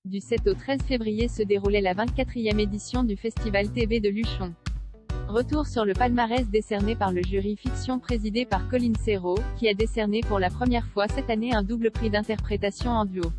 Du 7 au 13 février se déroulait la 24e édition du Festival TV de Luchon. Retour sur le palmarès décerné par le jury fiction présidé par Colin Serrault, qui a décerné pour la première fois cette année un double prix d'interprétation en duo.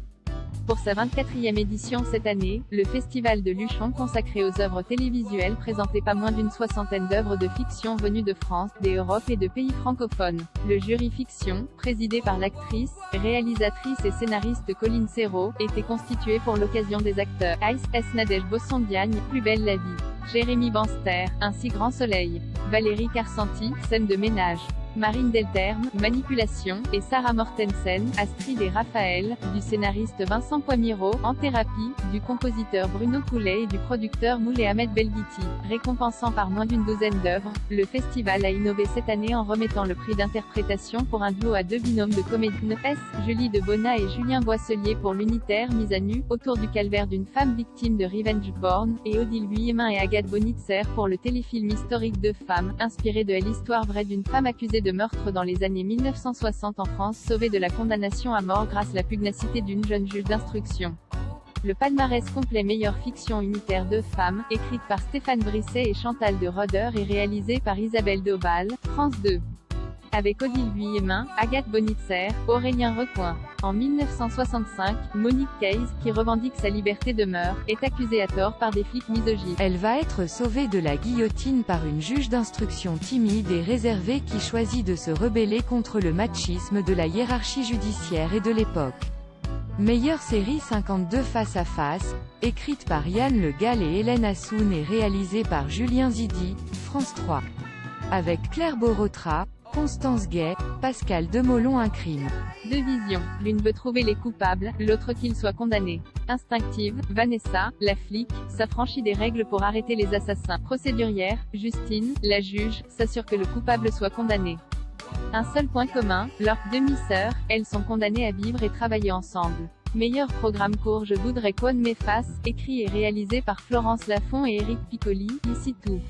Pour sa 24e édition cette année, le Festival de Luchon consacré aux œuvres télévisuelles présentait pas moins d'une soixantaine d'œuvres de fiction venues de France, des Europes et de pays francophones. Le jury fiction, présidé par l'actrice, réalisatrice et scénariste Colin Serrault, était constitué pour l'occasion des acteurs Ice S. Nadège Bossondiagne, Plus belle la vie, Jérémy Banster, Ainsi grand soleil, Valérie Carcenti, Scène de ménage, Marine Delterme, Manipulation, et Sarah Mortensen, Astrid et Raphaël, du scénariste Vincent Poimiro, En thérapie, du compositeur Bruno Coulet et du producteur Moulay Ahmed Belghiti. Récompensant par moins d'une douzaine d'œuvres, le festival a innové cette année en remettant le prix d'interprétation pour un duo à deux binômes de comédiennes, Julie de Bonnat et Julien Boisselier pour l'unitaire Mise à nu, autour du calvaire d'une femme victime de revenge porn, et Odile Vuillemin et Agathe Bonitzer pour le téléfilm historique Deux femmes, inspiré de l'histoire vraie d'une femme accusée de meurtre dans les années 1960 en France, sauvée de la condamnation à mort grâce à la pugnacité d'une jeune juge d'instruction. Le palmarès complet meilleure fiction unitaire Deux femmes, écrite par Stéphane Brisset et Chantal de Roeder et réalisée par Isabelle Daubal, France 2. Avec Odile Vuillemin, Agathe Bonitzer, Aurélien Recoing. En 1965, Monique Case, qui revendique sa liberté de meurtre, est accusée à tort par des flics misogynes. Elle va être sauvée de la guillotine par une juge d'instruction timide et réservée qui choisit de se rebeller contre le machisme de la hiérarchie judiciaire et de l'époque. Meilleure série 52 face à face, écrite par Yann Le Gall et Hélène Assoun et réalisée par Julien Zidi, France 3. Avec Claire Borotra, Constance Gay, Pascal Demolon. Un crime. Deux visions, l'une veut trouver les coupables, l'autre qu'ils soient condamnés. Instinctive, Vanessa, la flic, s'affranchit des règles pour arrêter les assassins. Procédurière, Justine, la juge, s'assure que le coupable soit condamné. Un seul point commun, leurs demi-sœurs, elles sont condamnées à vivre et travailler ensemble. Meilleur programme court Je voudrais qu'on m'efface, écrit et réalisé par Florence Lafont et Éric Piccoli, ici tout.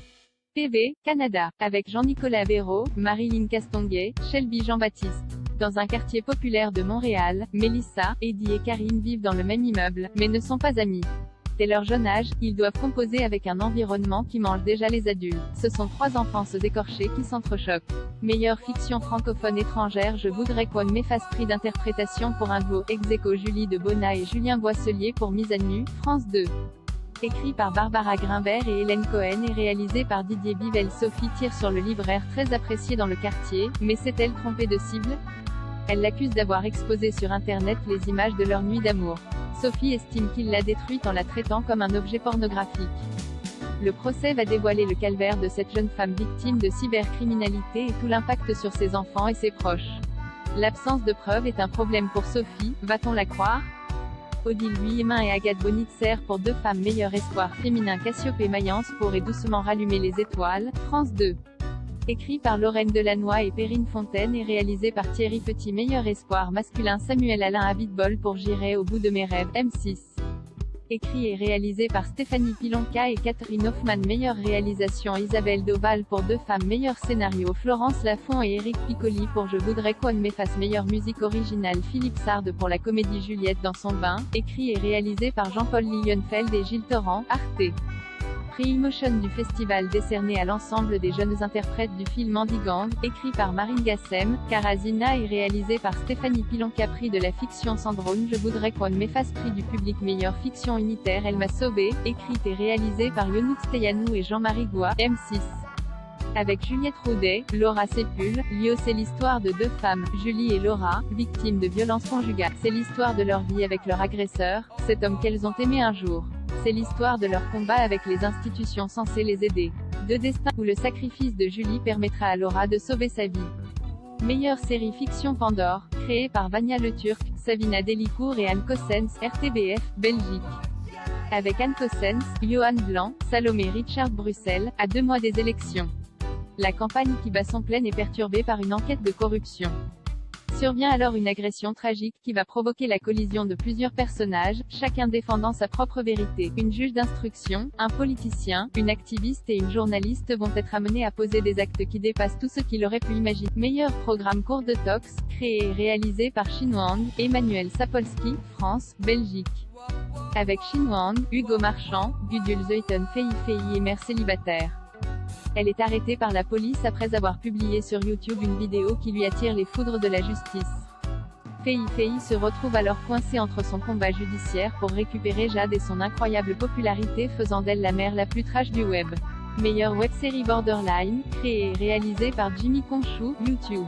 TV, Canada, avec Jean-Nicolas Béraud, Marilyn Castonguay, Shelby Jean-Baptiste. Dans un quartier populaire de Montréal, Mélissa, Eddie et Karine vivent dans le même immeuble, mais ne sont pas amis. Dès leur jeune âge, ils doivent composer avec un environnement qui mange déjà les adultes. Ce sont trois enfances écorchées qui s'entrechoquent. Meilleure fiction francophone étrangère Je voudrais qu'on m'efface, prix d'interprétation pour un duo ex aequo Julie de Bonnat et Julien Boisselier pour Mise à nu, France 2. Écrit par Barbara Grimbert et Hélène Cohen et réalisé par Didier Bivelle. Sophie tire sur le libraire très apprécié dans le quartier, mais s'est-elle trompée de cible? Elle l'accuse d'avoir exposé sur internet les images de leur nuit d'amour. Sophie estime qu'il l'a détruite en la traitant comme un objet pornographique. Le procès va dévoiler le calvaire de cette jeune femme victime de cybercriminalité et tout l'impact sur ses enfants et ses proches. L'absence de preuves est un problème pour Sophie, va-t-on la croire? Odile Vuillemin et Agathe Bonitzer pour Deux femmes. Meilleur espoir féminin Cassiopée Mayence pour Et doucement rallumer les étoiles, France 2. Écrit par Lorraine Delannoy et Perrine Fontaine et réalisé par Thierry Petit. Meilleur espoir masculin Samuel Alain Abitbol pour J'irai au bout de mes rêves, M6. Écrit et réalisé par Stéphanie Pilonka et Catherine Hoffman. Meilleure réalisation Isabelle Daubal pour Deux femmes. Meilleur scénario Florence Lafont et Éric Piccoli pour Je voudrais qu'on m'efface. Meilleure musique originale Philippe Sard pour la comédie Juliette dans son bain, écrit et réalisé par Jean-Paul Lilienfeld et Gilles Torrent, Arte. Prix Emotion du festival décerné à l'ensemble des jeunes interprètes du film Andigang, écrit par Marine Gassem, Karazina et réalisé par Stéphanie Pilonka. Prix de la fiction Sandrone Je voudrais qu'on m'efface. Prix du public meilleure fiction unitaire Elle m'a sauvé, écrite et réalisée par Yonouk Steyanou et Jean-Marie Goua, M6. Avec Juliette Roudet, Laura Sépul, Lio. C'est l'histoire de deux femmes, Julie et Laura, victimes de violences conjugales. C'est l'histoire de leur vie avec leur agresseur, cet homme qu'elles ont aimé un jour. C'est l'histoire de leur combat avec les institutions censées les aider. Deux destins où le sacrifice de Julie permettra à Laura de sauver sa vie. Meilleure série fiction Pandore, créée par Vania Le Turc, Savina Delicourt et Anne Cossens, RTBF, Belgique. Avec Anne Cossens, Johan Blanc, Salomé Richard Bruxelles, à 2 mois des élections. La campagne qui bat son plein est perturbée par une enquête de corruption. Survient alors une agression tragique qui va provoquer la collision de plusieurs personnages, chacun défendant sa propre vérité. Une juge d'instruction, un politicien, une activiste et une journaliste vont être amenés à poser des actes qui dépassent tout ce qu'il aurait pu imaginer. Meilleur programme court de Tox, créé et réalisé par Shin Wang, Emmanuel Sapolsky, France, Belgique. Avec Shin Wang, Hugo Marchand, Gudul Zeuthen Fei et mère célibataire. Elle est arrêtée par la police après avoir publié sur YouTube une vidéo qui lui attire les foudres de la justice. Fei se retrouve alors coincée entre son combat judiciaire pour récupérer Jade et son incroyable popularité faisant d'elle la mère la plus trash du web. Meilleure web-série Borderline, créée et réalisée par Jimmy Konshu, YouTube.